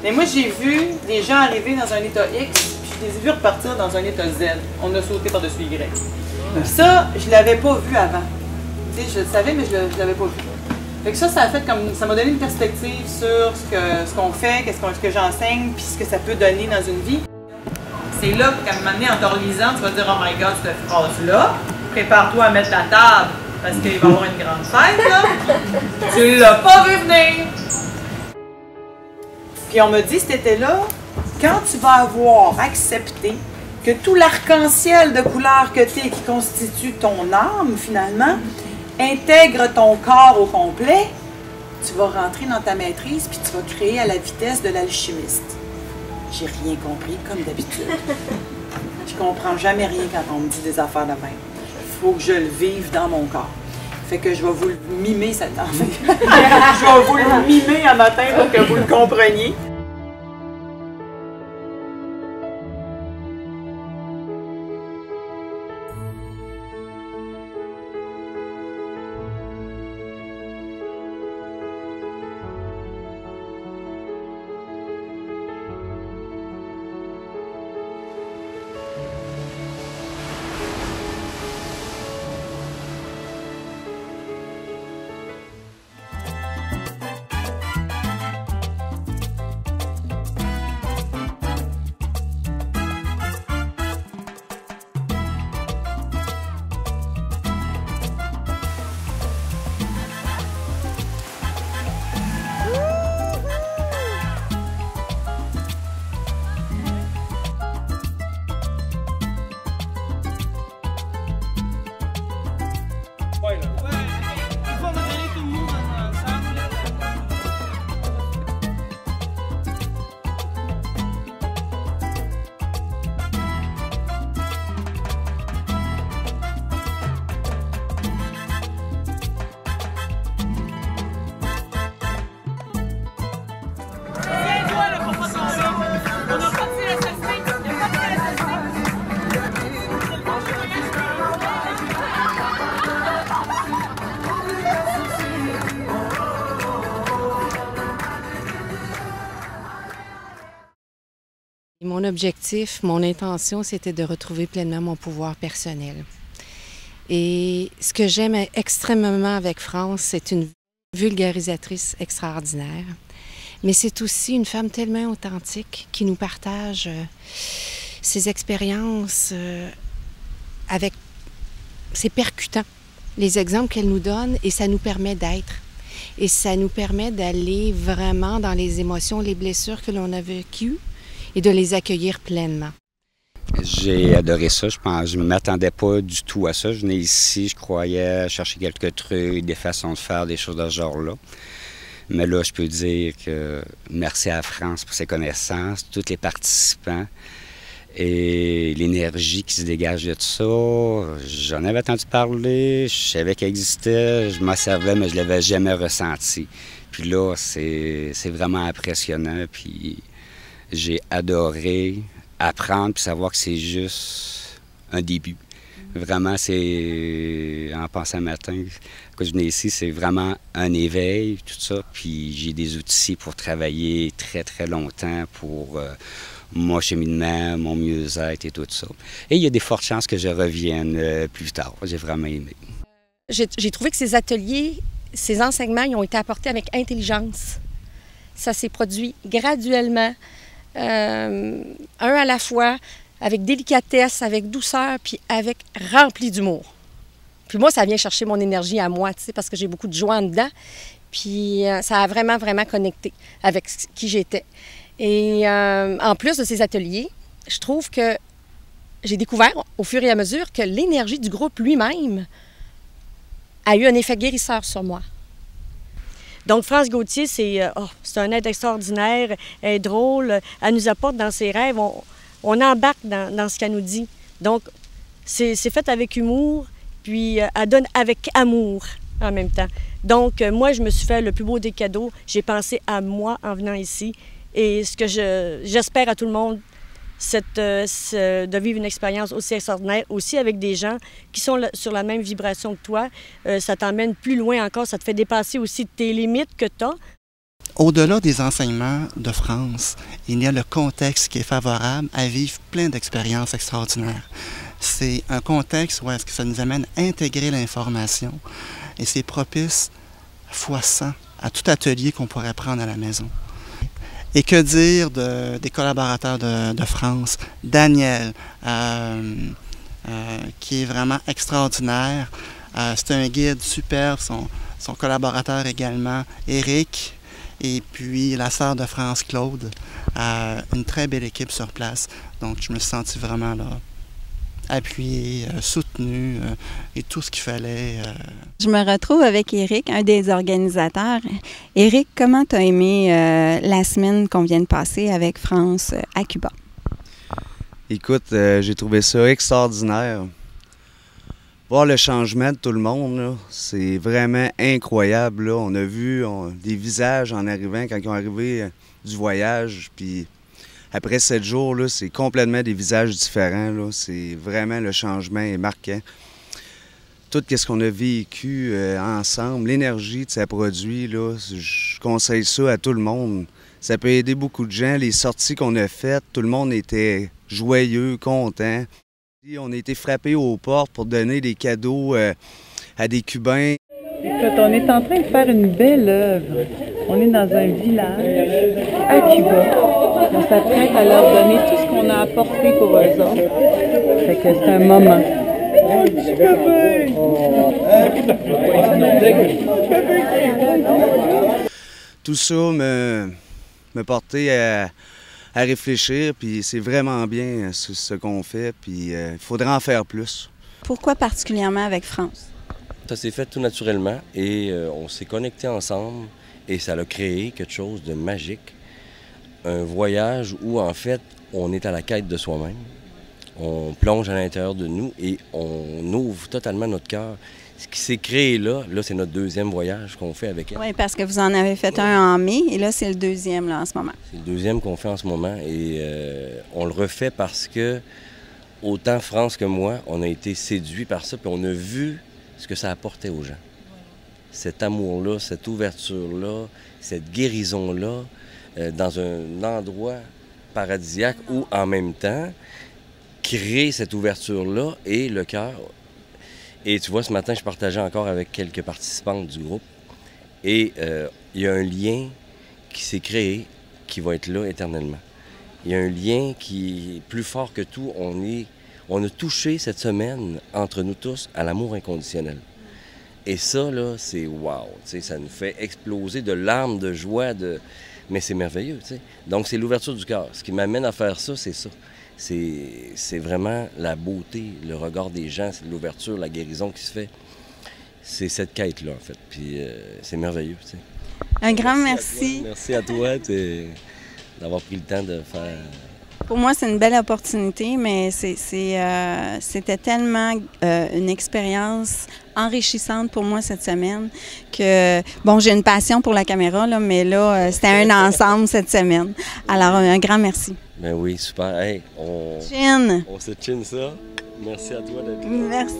Mais moi, j'ai vu des gens arriver dans un état X, puis je les ai vus repartir dans un état Z. On a sauté par-dessus Y. Puis ça, je l'avais pas vu avant. Tu sais, je le savais, mais je l'avais pas vu. Fait que ça a fait comme, ça m'a donné une perspective sur ce qu'on fait, ce que j'enseigne, puis ce que ça peut donner dans une vie. C'est là qu'à un moment donné, en te relisant, tu vas dire « Oh my God, cette phrase-là, prépare-toi à mettre la table, parce qu'il va y avoir une grande fête, là. Tu l'as pas vu venir! » Puis on m'a dit cet été-là, quand tu vas avoir accepté que tout l'arc-en-ciel de couleurs que tu es, qui constitue ton âme, finalement, intègre ton corps au complet, tu vas rentrer dans ta maîtrise puis tu vas créer à la vitesse de l'alchimiste. J'ai rien compris, comme d'habitude. Je comprends jamais rien quand on me dit des affaires de même. Il faut que je le vive dans mon corps. Fait que je vais vous le mimer cette année. Je vais vous le mimer un matin pour que vous le compreniez. Mon objectif, mon intention, c'était de retrouver pleinement mon pouvoir personnel. Et ce que j'aime extrêmement avec France, c'est une vulgarisatrice extraordinaire, mais c'est aussi une femme tellement authentique qui nous partage ses expériences avec ses percutants, les exemples qu'elle nous donne, et ça nous permet d'être. Et ça nous permet d'aller vraiment dans les émotions, les blessures que l'on a vécues, et de les accueillir pleinement. J'ai adoré ça. Je ne m'attendais pas du tout à ça. Je venais ici, je croyais chercher quelques trucs, des façons de faire, des choses de ce genre-là. Mais là, je peux dire que merci à France pour ses connaissances, tous les participants et l'énergie qui se dégage de tout ça. J'en avais entendu parler, je savais qu'elle existait, je m'en servais, mais je ne l'avais jamais ressenti. Puis là, c'est vraiment impressionnant. Puis j'ai adoré apprendre puis savoir que c'est juste un début. Vraiment, c'est, en pensant matin, quand je venais ici, c'est vraiment un éveil, tout ça. Puis j'ai des outils pour travailler très, très longtemps pour mon cheminement, mon mieux-être et tout ça. Et il y a des fortes chances que je revienne plus tard. J'ai vraiment aimé. J'ai trouvé que ces ateliers, ces enseignements, ils ont été apportés avec intelligence. Ça s'est produit graduellement. Un à la fois, avec délicatesse, avec douceur, puis avec rempli d'humour. Puis moi, ça vient chercher mon énergie à moi, tu sais, parce que j'ai beaucoup de joie en dedans. Puis ça a vraiment, vraiment connecté avec qui j'étais. Et en plus de ces ateliers, je trouve que j'ai découvert au fur et à mesure que l'énergie du groupe lui-même a eu un effet guérisseur sur moi. Donc, France Gauthier, c'est un être extraordinaire, elle est drôle, elle nous apporte dans ses rêves, on embarque dans ce qu'elle nous dit. Donc, c'est fait avec humour, puis elle donne avec amour en même temps. Donc, moi, je me suis fait le plus beau des cadeaux. J'ai pensé à moi en venant ici. Et ce que j'espère à tout le monde, c'est de vivre une expérience aussi extraordinaire, aussi avec des gens qui sont sur la même vibration que toi. Ça t'emmène plus loin encore, ça te fait dépasser aussi tes limites que tu as. Au-delà des enseignements de France, il y a le contexte qui est favorable à vivre plein d'expériences extraordinaires. C'est un contexte où est-ce que ça nous amène à intégrer l'information et c'est propice fois 100 à tout atelier qu'on pourrait prendre à la maison. Et que dire des collaborateurs de France, Daniel, qui est vraiment extraordinaire. C'est un guide superbe, son collaborateur également, Éric, et puis la sœur de France, Claude. Une très belle équipe sur place. Donc je me suis senti vraiment là, appuyé, soutenu et tout ce qu'il fallait. Je me retrouve avec Éric, un des organisateurs. Éric, comment tu as aimé la semaine qu'on vient de passer avec France à Cuba? Écoute, j'ai trouvé ça extraordinaire. Voir le changement de tout le monde, c'est vraiment incroyable. Là. On a vu des visages en arrivant quand ils ont arrivé du voyage. Puis après 7 jours, là, c'est complètement des visages différents. Là. C'est vraiment le changement est marquant. Tout ce qu'on a vécu ensemble, l'énergie que ça produit, là, je conseille ça à tout le monde. Ça peut aider beaucoup de gens. Les sorties qu'on a faites, tout le monde était joyeux, content. On a été frappés aux portes pour donner des cadeaux à des Cubains. Écoute, on est en train de faire une belle œuvre. On est dans un village à Cuba. On s'apprête à leur donner tout ce qu'on a apporté pour eux autres. Fait que c'est un moment. Tout ça me portait à réfléchir, puis c'est vraiment bien ce qu'on fait, puis il faudrait en faire plus. Pourquoi particulièrement avec France? Ça s'est fait tout naturellement et on s'est connectés ensemble et ça a créé quelque chose de magique. Un voyage où, en fait, on est à la quête de soi-même. On plonge à l'intérieur de nous et on ouvre totalement notre cœur. Ce qui s'est créé là, c'est notre deuxième voyage qu'on fait avec elle. Oui, parce que vous en avez fait un en mai et là, c'est le deuxième là, en ce moment. C'est le deuxième qu'on fait en ce moment et on le refait parce que, autant France que moi, on a été séduits par ça puis on a vu ce que ça apportait aux gens. Cet amour-là, cette ouverture-là, cette guérison-là, dans un endroit paradisiaque où, en même temps, créer cette ouverture-là et le cœur. Et tu vois, ce matin, je partageais encore avec quelques participantes du groupe. Et il y a un lien qui s'est créé, qui va être là éternellement. Il y a un lien qui est plus fort que tout. On a touché cette semaine, entre nous tous, à l'amour inconditionnel. Et ça, là, c'est wow. Ça nous fait exploser de larmes, de joie, mais c'est merveilleux. T'sais. Donc, c'est l'ouverture du cœur. Ce qui m'amène à faire ça, c'est ça. C'est vraiment la beauté, le regard des gens, c'est l'ouverture, la guérison qui se fait. C'est cette quête-là, en fait. Puis c'est merveilleux. T'sais. Un grand merci. Merci à toi d'avoir pris le temps de faire... Pour moi, c'est une belle opportunité, mais c'était tellement une expérience enrichissante pour moi cette semaine que, bon, j'ai une passion pour la caméra, là, mais là, c'était un ensemble cette semaine. Alors, un grand merci. Ben oui, super. Hey, on se chin ça. Merci à toi d'être là. Merci.